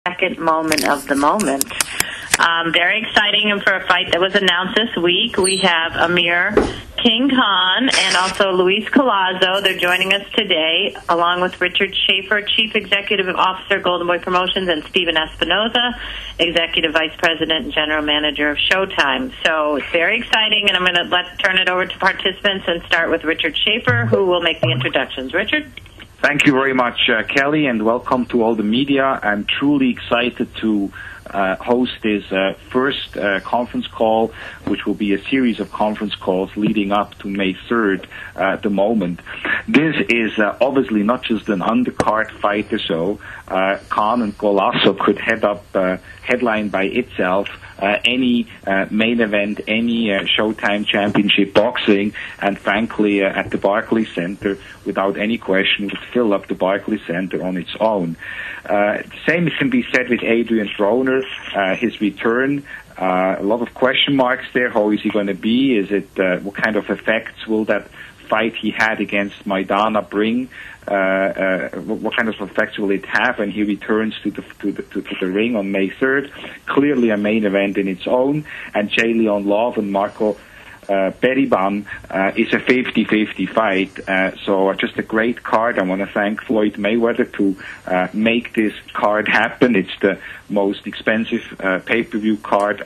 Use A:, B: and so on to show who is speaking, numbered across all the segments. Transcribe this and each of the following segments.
A: second moment of the moment. Very exciting, and for a fight that was announced this week, we have Amir Khan and also Luis Collazo. They're joining us today, along with Richard Schaefer, Chief Executive Officer, Golden Boy Promotions, and Steven Espinoza, Executive Vice President and General Manager of Showtime. So it's very exciting, and I'm going to turn it over to participants and start with Richard Schaefer, who will make the introductions. Richard?
B: Thank you very much, Kelly, and welcome to all the media. I'm truly excited to host this first conference call, which will be a series of conference calls leading up to May 3rd, the moment. This is obviously not just an undercard fight or so. Khan and Collazo could headline by itself any main event, any Showtime Championship boxing, and frankly at the Barclays Center, without any question, would fill up the Barclays Center on its own. The same can be said with Adrian Broner, his return. A lot of question marks there. How is he going to be? Is it what kind of effects will that fight he had against Maidana bring? What kind of effects will it have when he returns to the ring on May 3rd? Clearly a main event in its own, and Jay Leon Love and Marco Beriban is a 50-50 fight, so just a great card. I want to thank Floyd Mayweather to make this card happen. It's the most expensive pay-per-view card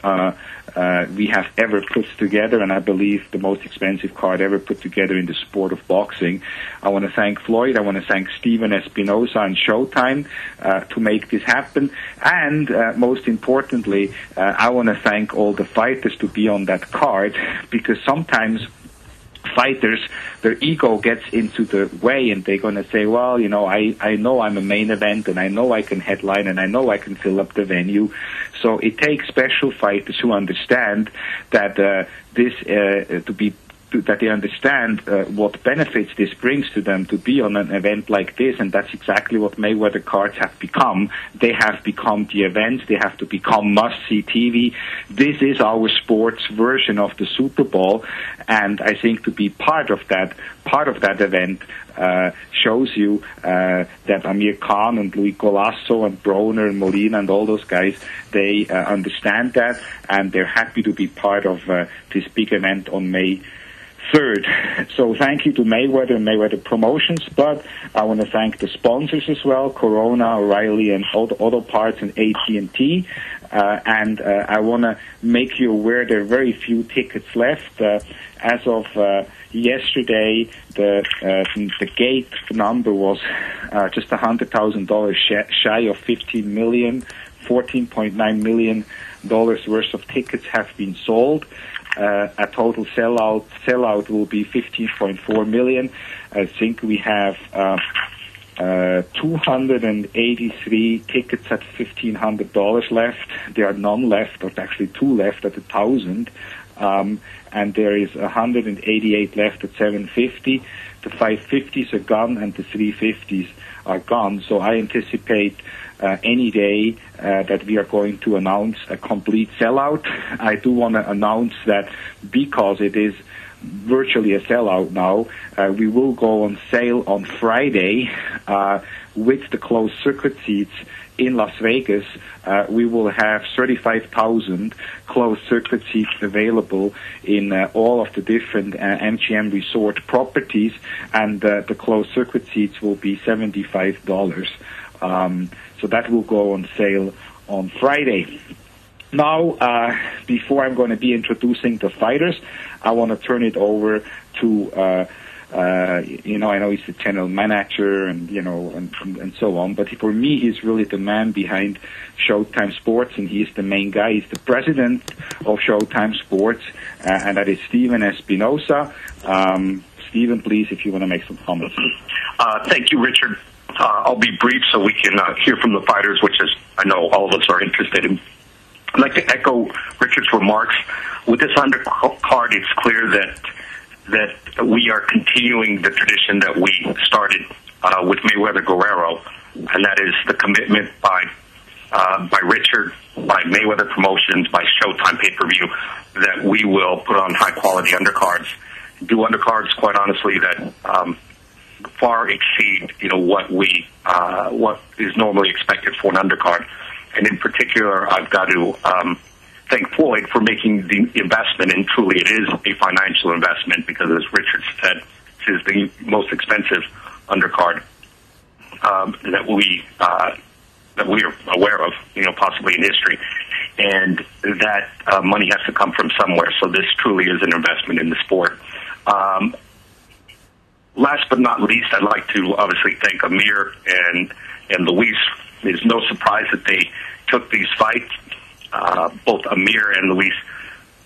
B: we have ever put together, and I believe the most expensive card ever put together in the sport of boxing. I want to thank Floyd. I want to thank Steven Espinoza and Showtime to make this happen, and most importantly, I want to thank all the fighters to be on that card, because sometimes fighters, their ego gets into the way, and they're going to say, well, you know, I know I'm a main event, and I know I can headline, and I know I can fill up the venue. So it takes special fighters who understand that that they understand what benefits this brings to them to be on an event like this, and that's exactly what Mayweather cards have become. They have become the events. They have to become must-see TV. This is our sports version of the Super Bowl, and I think to be part of that event shows you that Amir Khan and Luis Collazo and Broner and Molina and all those guys, they understand that, and they're happy to be part of this big event on May 3rd. So thank you to Mayweather and Mayweather Promotions, but I want to thank the sponsors as well, Corona, O'Reilly, and Auto Parts, and AT&T. And I want to make you aware there are very few tickets left. As of yesterday, the gate number was just $100,000 shy of 15 million. $14.9 million worth of tickets have been sold. A total sellout will be 15.4 million. I think we have 283 tickets at $1,500 left. There are none left, or actually two left at $1,000. And there is 188 left at $750. The 550s are gone, and the 350s are gone. So I anticipate any day that we are going to announce a complete sellout. I do want to announce that because it is virtually a sellout now, we will go on sale on Friday with the closed circuit seats in Las Vegas. We will have 35,000 closed circuit seats available in all of the different MGM resort properties, and the closed circuit seats will be $75. So that will go on sale on Friday. Now, before I'm going to be introducing the fighters, I want to turn it over to I know he's the general manager and so on, but for me, he's really the man behind Showtime Sports, and he's the main guy. He's the president of Showtime Sports, and that is Steven Espinoza. Steven, please, if you want to make some comments.
C: Thank you, Richard. I'll be brief so we can hear from the fighters, which is, I know all of us are interested in. I'd like to echo Richard's remarks. With this undercard, it's clear that we are continuing the tradition that we started with Mayweather Guerrero, and that is the commitment by Richard, by Mayweather Promotions, by Showtime pay-per-view, that we will put on high-quality undercards. Do undercards, quite honestly, that far exceed what is normally expected for an undercard. And in particular, I've got to thank Floyd for making the investment, and truly it is a financial investment because, as Richard said, this is the most expensive undercard that we are aware of, possibly in history. And that money has to come from somewhere. So this truly is an investment in the sport. Last but not least, I'd like to obviously thank Amir and Luis. It's no surprise that they took these fights. Both Amir and Luis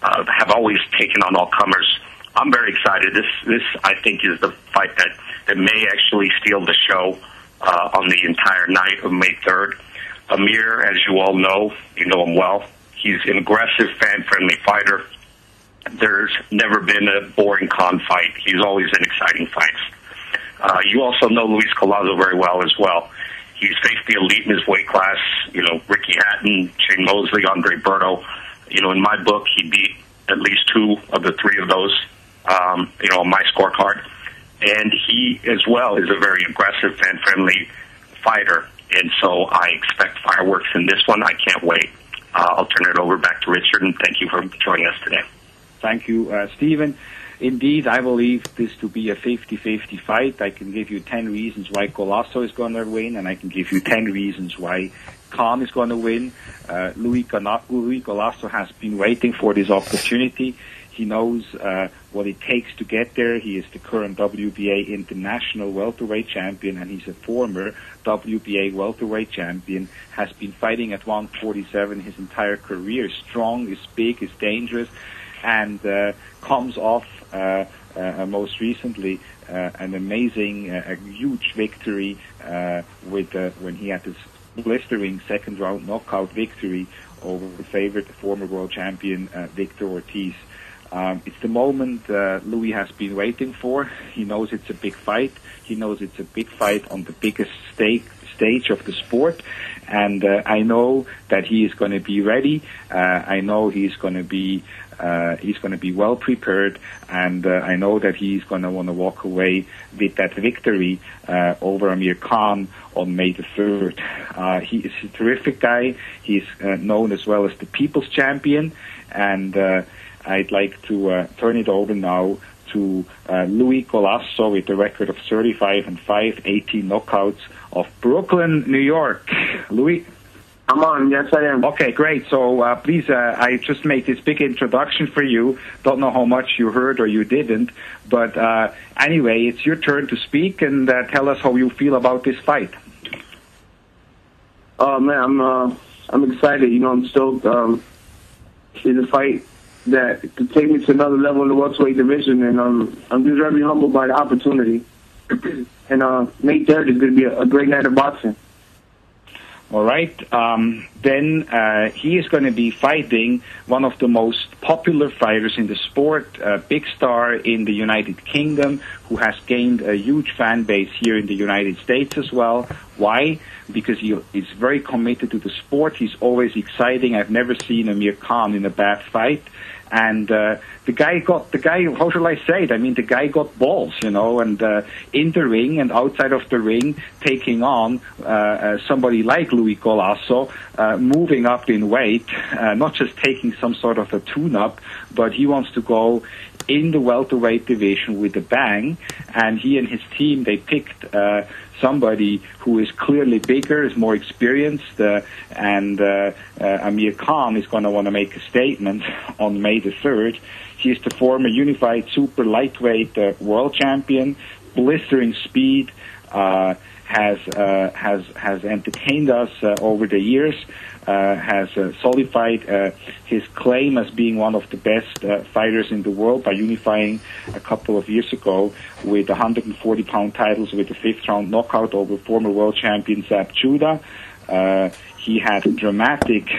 C: have always taken on all comers. I'm very excited. This I think is the fight that may actually steal the show on the entire night of May 3rd. Amir, as you all know, you know him well. He's an aggressive, fan-friendly fighter. There's never been a boring Khan fight. He's always in exciting fights. You also know Luis Collazo very well as well. He's faced the elite in his weight class, Ricky Hatton, Shane Mosley, Andre Berto. In my book, he beat at least 2 of the 3 of those, on my scorecard. And he, as well, is a very aggressive, fan-friendly fighter. And so I expect fireworks in this one. I can't wait. I'll turn it over back to Richard, and thank you for joining us today.
B: Thank you, Stephen. Indeed, I believe this to be a 50-50 fight. I can give you 10 reasons why Collazo is going to win, and I can give you 10 reasons why Khan is going to win. Luis Collazo has been waiting for this opportunity. He knows what it takes to get there. He is the current WBA international welterweight champion, and he's a former WBA welterweight champion. Has been fighting at 147 his entire career. Strong, is big, is dangerous, and comes off most recently an amazing, a huge victory when he had this blistering second-round knockout victory over the favorite former world champion Victor Ortiz. It's the moment Louis has been waiting for. He knows it's a big fight. He knows it's a big fight on the biggest stage of the sport. And I know that he is going to be ready. I know he's going to be well prepared, and I know that he's going to want to walk away with that victory over Amir Khan on May the 3rd. He is a terrific guy. He's known as well as the People's Champion, and I'd like to turn it over now to Luis Collazo with a record of 35-5, 18 knockouts of Brooklyn, New York. Louis?
D: I'm on. Yes, I am.
B: Okay, great. So please, I just made this big introduction for you. Don't know how much you heard or you didn't, but anyway, it's your turn to speak and tell us how you feel about this fight.
D: Oh man, I'm excited. I'm stoked. It's a fight that could take me to another level in the welterweight division, and I'm just very humbled by the opportunity. And May 3rd is going to be a great night of boxing.
B: All right. Then he is going to be fighting one of the most popular fighters in the sport, a big star in the United Kingdom, who has gained a huge fan base here in the United States as well. Why? Because he is very committed to the sport. He's always exciting. I've never seen Amir Khan in a bad fight. And the guy, how shall I say it? I mean, the guy got balls, and in the ring and outside of the ring, taking on somebody like Luis Collazo, moving up in weight, not just taking some sort of a tune-up, but he wants to go in the welterweight division with a bang. And he and his team, they picked somebody who is clearly bigger, is more experienced, and Amir Khan is going to want to make a statement on May the 3rd. He is the former unified super lightweight world champion, blistering speed, has entertained us over the years, has solidified his claim as being one of the best fighters in the world by unifying a couple of years ago with 140-pound titles with a 5th-round knockout over former world champion Zab Judah. He had a dramatic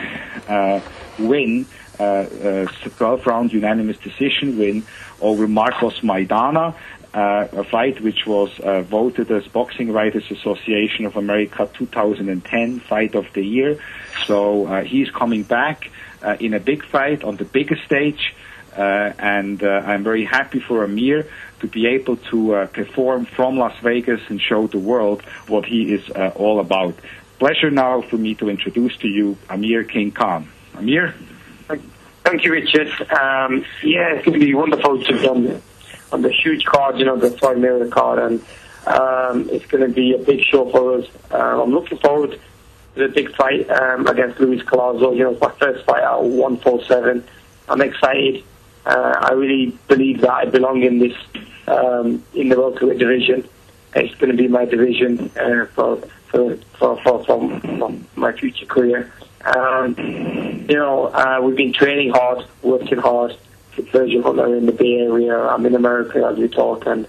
B: win, 12-round unanimous decision win over Marcos Maidana, a fight which was voted as Boxing Writers Association of America 2010 Fight of the Year. So he's coming back in a big fight on the biggest stage, and I'm very happy for Amir to be able to perform from Las Vegas and show the world what he is all about. Pleasure now for me to introduce to you Amir King Khan. Amir?
E: Thank you, Richard. It's going to be wonderful to be on the huge card, the Floyd Mayweather card, and it's going to be a big show for us. I'm looking forward to the big fight against Luis Collazo. It's my first fight at 147. I'm excited. I really believe that I belong in this in the welterweight division. It's going to be my division for my future career. We've been training hard, working hard. Virgil Hunter in the Bay Area. I'm in America as we talk, and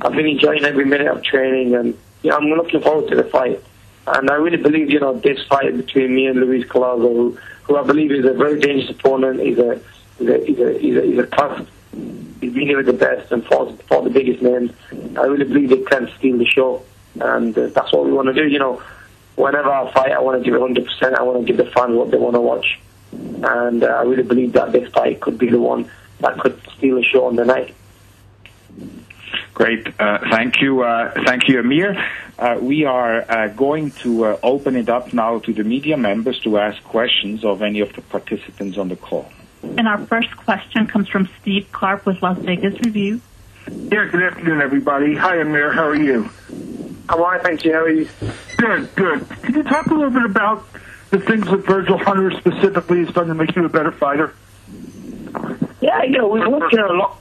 E: I've been enjoying every minute of training. And I'm looking forward to the fight. And I really believe, this fight between me and Luis Collazo, who I believe is a very dangerous opponent. He's a tough. He's been here with the best and fought the biggest names. I really believe they can steal the show, and that's what we want to do. Whenever I fight, I want to give it 100%. I want to give the fans what they want to watch, and I really believe that this fight could be the one that could steal the show on the night.
B: Great, thank you, Amir. We are going to open it up now to the media members to ask questions of any of the participants on the call.
F: And our first question comes from Steve Karp with Las Vegas Review.
G: Yeah, good afternoon, everybody. Hi, Amir. How are you?
E: I'm all right, thank you. How are you?
G: Good, good. Can you talk a little bit about the things that Virgil Hunter specifically has done to make you a better fighter?
E: Yeah, we're working a lot,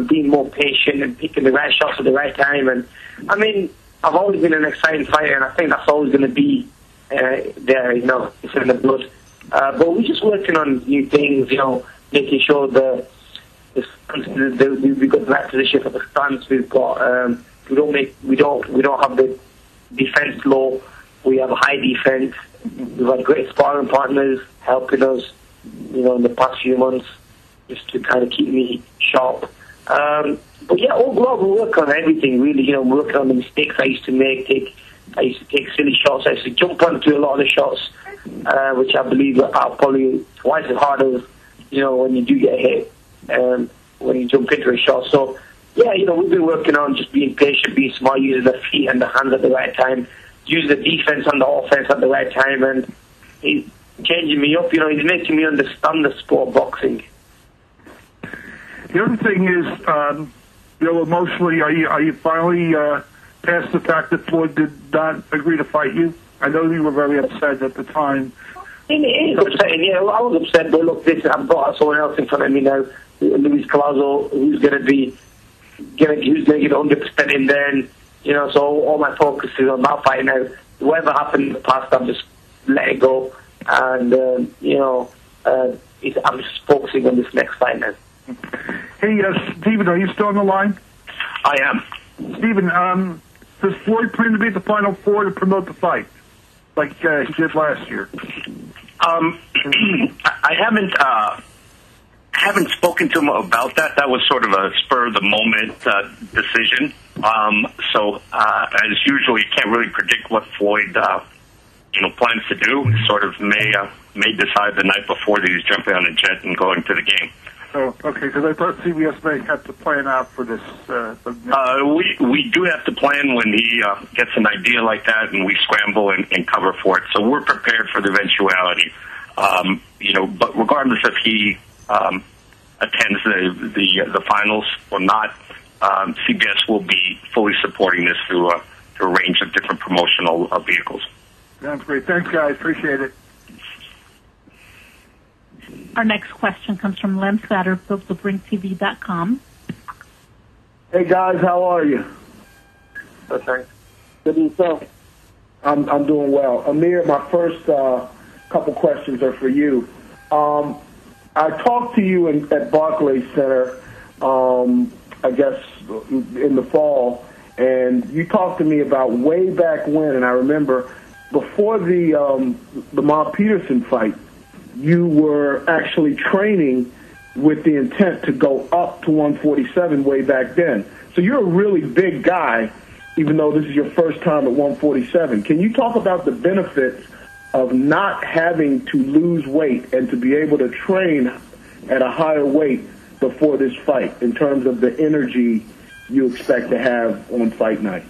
E: being more patient and picking the right shots at the right time. And, I've always been an exciting fighter, and I think that's always going to be there, it's in the blood. But we're just working on new things, making sure we've got the right position for the stance. We've got we don't have the defense low. We have a high defense. We've had great sparring partners helping us, in the past few months, just to kind of keep me sharp. But yeah, overall we work on everything really. We're working on the mistakes I used to make. I used to take silly shots. I used to jump onto a lot of the shots, which I believe are probably twice as hard as, when you do get hit, when you jump into a shot. So, yeah, we've been working on just being patient, being smart, using the feet and the hands at the right time, using the defense and the offense at the right time, and he's changing me up. He's making me understand the sport of boxing.
G: The other thing is, emotionally, are you finally past the fact that Floyd did not agree to fight you? I know you were very upset at the time.
E: It is upsetting, I was upset, but look, I've got someone else in front of me now, Luis Collazo, who's going to get 100% in there, and, so all my focus is on that fight now. Whatever happened in the past, I'm just let it go, and, I'm just focusing on this next fight now.
G: Hey, Stephen, are you still on the line?
C: I am.
G: Stephen, does Floyd plan to be at the Final Four to promote the fight, like he did last year?
C: I haven't spoken to him about that. That was sort of a spur of the moment decision. So as usual, you can't really predict what Floyd plans to do. Sort of may decide the night before that he's jumping on a jet and going to the game.
G: Oh, okay, because I thought CBS may have to plan out for this.
C: We do have to plan when he gets an idea like that, and we scramble and cover for it. So we're prepared for the eventuality. But regardless if he attends the finals or not, CBS will be fully supporting this through a range of different promotional vehicles.
G: Sounds great. Thanks, guys. Appreciate it.
F: Our next question comes from Len Satterfield with RingTV.com.
H: Hey guys, how are you?
E: Okay.
H: Good yourself? I'm doing well. Amir, my first couple questions are for you. I talked to you at Barclays Center, I guess in the fall, and you talked to me about way back when, and I remember before the Ma Peterson fight, you were actually training with the intent to go up to 147 way back then. So you're a really big guy, even though this is your first time at 147. Can you talk about the benefits of not having to lose weight and to be able to train at a higher weight before this fight in terms of the energy you expect to have on fight night?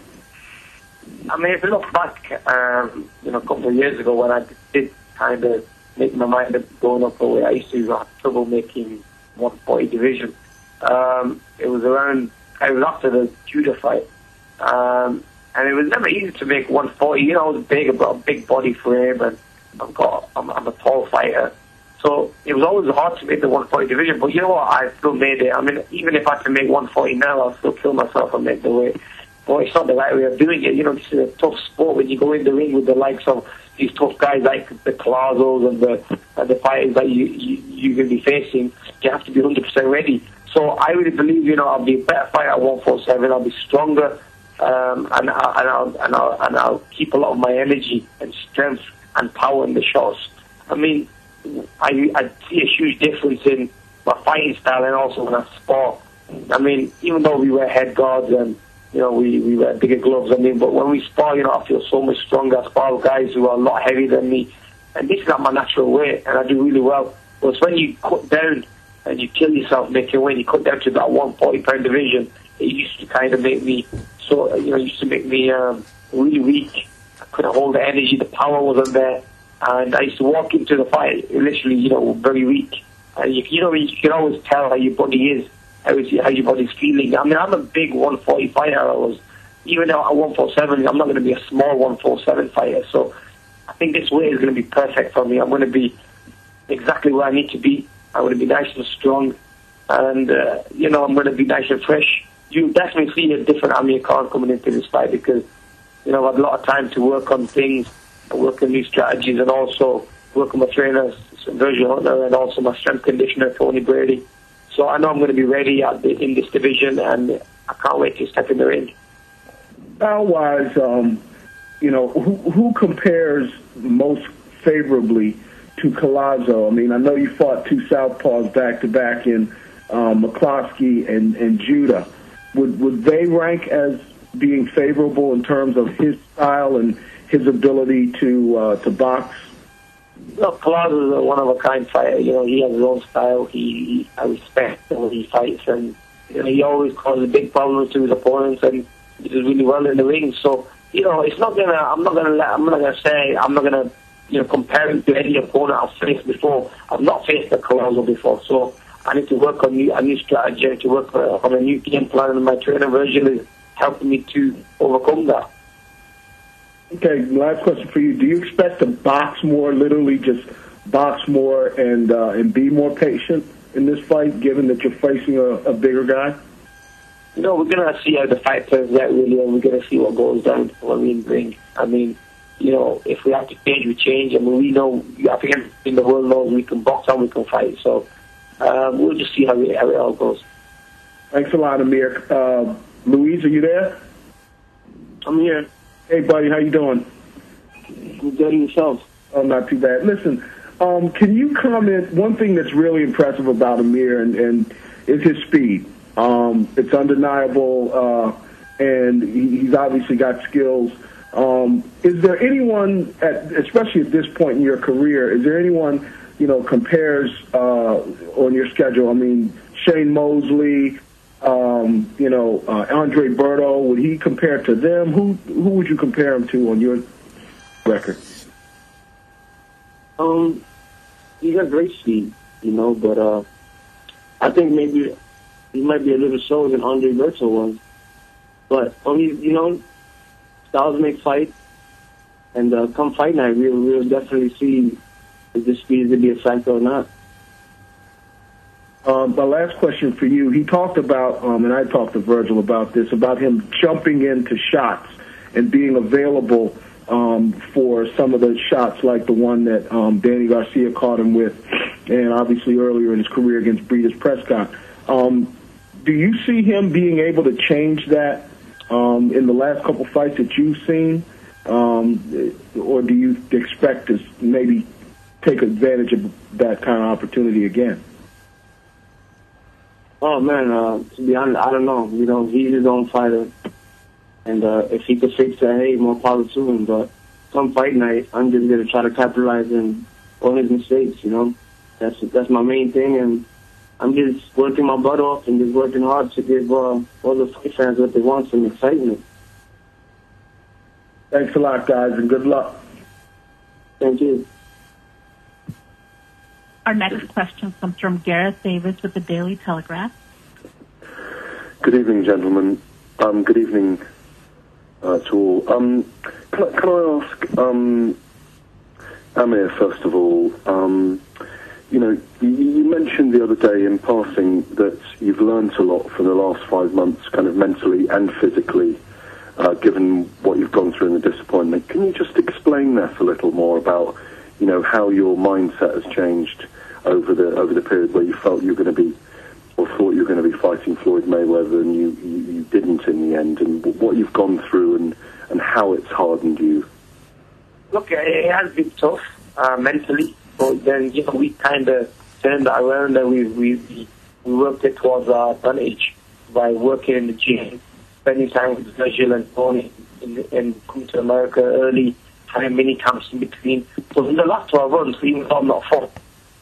E: I mean, if you look back, a couple of years ago when I did kind of make my mind up going up the way, I used to have trouble making 140 division. It was after the Judah fight. And it was never easy to make 140. I was big, I've got a big body frame, and I'm a tall fighter. So it was always hard to make the 140 division. But you know what? I still made it. I mean, even if I had to make 140 now, I'll still kill myself and make the weight. But it's not the right way of doing it. This is a tough sport when you go in the ring with the likes of these tough guys like the Collazos and the fighters that you're going to be facing. You have to be 100% ready. So I really believe, I'll be a better fighter at 147. I'll be stronger. And I'll keep a lot of my energy and strength and power in the shots. I mean, I see a huge difference in my fighting style and also when I spar. I mean, even though we wear head guards and we wear bigger gloves, but when we spar, I feel so much stronger. I spar with guys who are a lot heavier than me, and this is not my natural weight, and I do really well. But it's when you cut down and you kill yourself making weight, you cut down to that 140-pound division. It used to kind of make me really weak. I couldn't hold the energy, the power wasn't there, and I used to walk into the fight literally, very weak. And you can always tell how your body is, how your body's feeling. I mean, I'm a big 140 fighter. Even though at 147, I'm not going to be a small 147 fighter. So I think this weight is going to be perfect for me. I'm going to be exactly where I need to be. I'm going to be nice and strong, and I'm going to be nice and fresh. You definitely see a different Amir Khan coming into this fight because, I've had a lot of time to work on things, work on new strategies, and also work on my trainers, Virgil Hunter, and also my strength conditioner, Tony Brady. So I know I'm going to be ready in this division, and I can't wait to step in the ring.
H: Style-wise, who compares most favorably to Collazo? I mean, I know you fought two southpaws back-to-back in McCloskey and Judah. Would they rank as being favorable in terms of his style and his ability to box?
E: Look, Collazo is a one-of-a-kind fighter. He has his own style. I respect him when he fights, and he always causes big problems to his opponents, and he does really well in the ring. So it's not gonna. I'm not gonna compare him to any opponent I've faced before. I've not faced a Collazo before, so I need to work on a new strategy. I need to work on a new game plan, and my trainer Virgil is helping me to overcome that.
H: Okay, last question for you. Do you expect to box more, literally just box more and be more patient in this fight, given that you're facing a bigger guy?
E: We're going to see how the fight turns out, really, and we're going to see what goes down when we ring. I mean, if we have to change, we change. I mean, we know, I think everyone in the world knows we can box and we can fight. So we'll just see how it all goes.
H: Thanks a lot, Amir. Louise, are you there?
E: I'm here.
H: Hey, buddy, how you doing?
E: Good, yourself?
H: Oh, not too bad. Listen, can you comment? One thing that's really impressive about Amir and is his speed. It's undeniable, and he's obviously got skills. Is there anyone, especially at this point in your career, is there anyone compares on your schedule? I mean, Shane Mosley. Andre Berto, would he compare to them? Who would you compare him to on your record?
I: He got great speed, but I think maybe he might be a little slower than Andre Berto was. But styles make fights, and come fight night, we'll definitely see if this speed is going to be a factor or not.
H: My last question for you, he talked about, and I talked to Virgil about this, about him jumping into shots and being available for some of the shots like the one that Danny Garcia caught him with, and obviously earlier in his career against Breeders Prescott. Do you see him being able to change that in the last couple fights that you've seen, or do you expect to maybe take advantage of that kind of opportunity again?
I: Oh, man, to be honest, I don't know. He's his own fighter. And if he could fix that, hey, more power to him. But come fight night, I'm just going to try to capitalize on all his mistakes, That's my main thing. And I'm just working my butt off and just working hard to give all the fight fans what they want, some excitement.
H: Thanks a lot, guys, and good luck.
I: Thank you.
F: Our next question comes from Gareth Davis with the Daily Telegraph.
J: Good evening, gentlemen. Good evening to all. Can I ask Amir, first of all, you mentioned the other day in passing that you've learned a lot for the last 5 months, kind of mentally and physically, given what you've gone through and the disappointment. Can you just explain that a little more about, how your mindset has changed over the period where you felt you were going to be, or thought you were going to be fighting Floyd Mayweather and you didn't in the end, and what you've gone through and how it's hardened you?
E: Look, it has been tough mentally, but then we kind of turned that around and we worked it towards our advantage by working in the gym, spending time with Virgil and Tony, and coming to America early, having mini camps in between. So in the last 12 months, even though I'm not fit,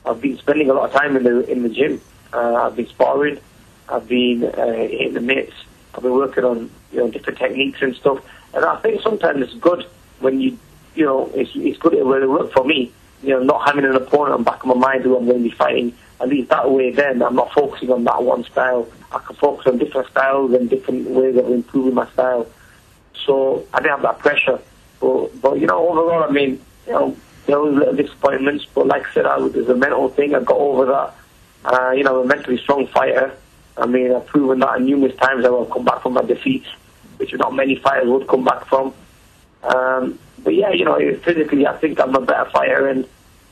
E: I've been spending a lot of time in the gym. I've been sparring, I've been hitting the mitts, I've been working on different techniques and stuff. And I think sometimes it's good when it's good when it worked for me. Not having an opponent on the back of my mind who I'm going to be fighting. At least that way, then I'm not focusing on that one style. I can focus on different styles and different ways of improving my style. So I didn't have that pressure. But overall, I mean, there was little disappointments. But like I said, it was a mental thing. I got over that. I'm a mentally strong fighter. I mean, I've proven that numerous times. I will come back from my defeats, which not many fighters would come back from. But yeah, physically, I think I'm a better fighter, and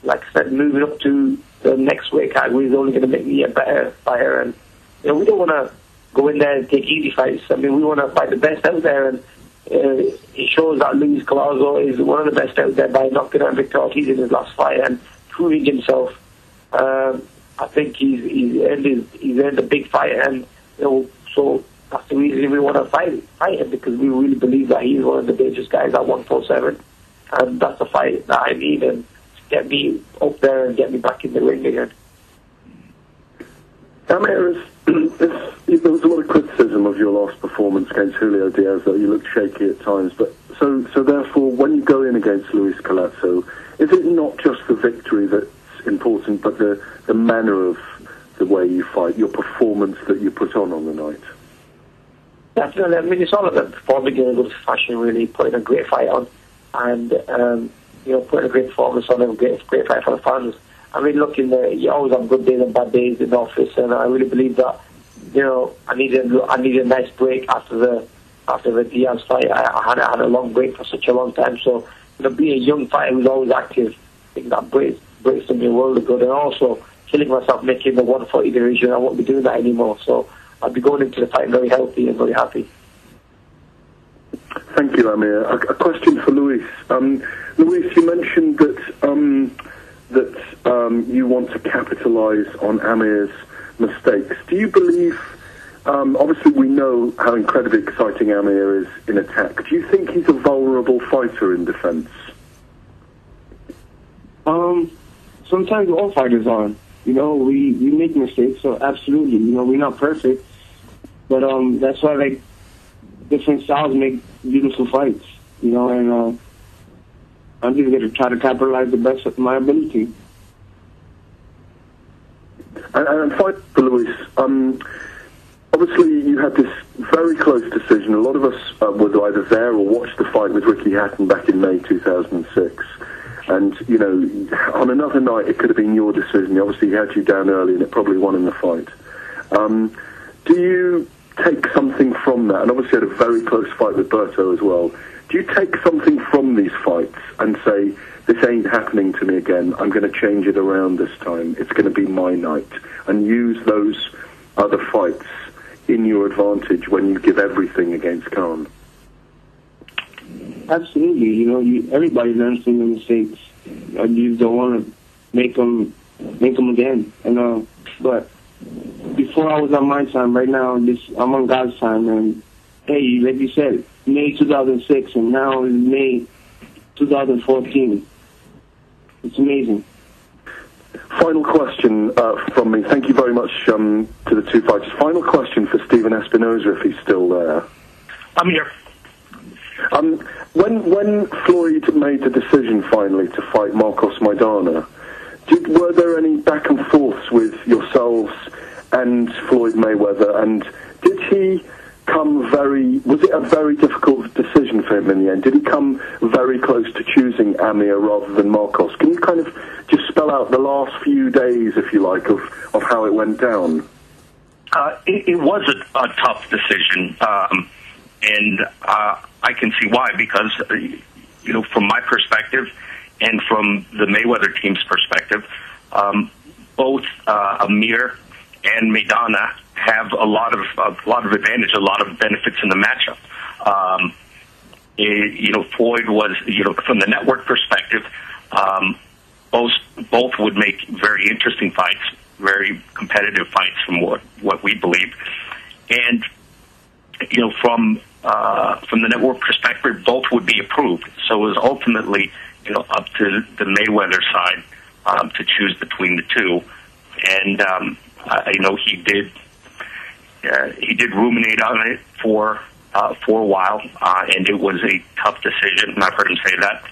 E: like I said, moving up to the next weight category is only going to make me a better fighter. And we don't want to go in there and take easy fights. I mean, we want to fight the best out there, and it shows that Luis Collazo is one of the best out there by knocking out Victor Ortiz in his last fight and proving himself. I think he's earned a big fight, and so that's the reason we want to fight him, because we really believe that he's one of the dangerous guys at 147, and that's the fight that I need and to get me up there and get me back in the ring again.
J: Amir, there was a lot of criticism of your last performance against Julio Diaz, that you looked shaky at times. But so therefore, when you go in against Luis Collazo, is it not just the victory that's important, but the manner of the way you fight, your performance that you put on the night?
E: Definitely. I mean, it's all about performing in a good fashion, really, putting a great fight on, and putting a great performance on, and a great fight for the fans. I mean, look, you always have good days and bad days in the office, and I really believe that I needed a nice break after the Diaz fight. I had a long break for such a long time, so being a young fighter who's always active, I think that breaks me a world of good. And also killing myself making the 140 division, I won't be doing that anymore. So I'll be going into the fight very healthy and very happy.
J: Thank you, Amir. A question for Luis. Luis, you mentioned that you want to capitalise on Amir's mistakes. Do you believe? Obviously, we know how incredibly exciting Amir is in attack. Do you think he's a vulnerable fighter in defence?
I: Sometimes all fighters are. We make mistakes, so absolutely. We're not perfect, but that's why different styles make beautiful fights. And I'm just going to try to capitalize the best of my ability.
J: And fight for Luis. Obviously, you had this very close decision. A lot of us were either there or watched the fight with Ricky Hatton back in May 2006. And, on another night, it could have been your decision. Obviously, he had you down early, and it probably won in the fight. Do you take something from that? And obviously, you had a very close fight with Berto as well. Do you take something from these fights and say, this ain't happening to me again, I'm going to change it around this time, it's going to be my night, and use those other fights in your advantage when you give everything against Khan?
I: Absolutely. Everybody learns from their mistakes. You don't want to make them again. But before I was on my time, right now I'm on God's time. And hey, like you said, May 2006, and now it's May 2014. It's amazing.
J: Final question from me. Thank you very much to the two fighters. Final question for Stephen Espinoza, if he's still there.
C: I'm here.
J: When Floyd made the decision finally to fight Marcos Maidana, were there any back and forths with yourselves and Floyd Mayweather? And did he was it a very difficult decision for him in the end? Did he come very close to choosing Amir rather than Marcos? Can you kind of just spell out the last few days, if you like, of how it went down?
C: It was a tough decision, and I can see why, because, from my perspective and from the Mayweather team's perspective, both Amir and Maidana have a lot of advantage, a lot of benefits in the matchup. Floyd was, from the network perspective, both would make very interesting fights, very competitive fights from what we believe, and from the network perspective, both would be approved. So it was ultimately up to the Mayweather side to choose between the two, and I know he did ruminate on it for a while, and it was a tough decision, and I've heard him say that.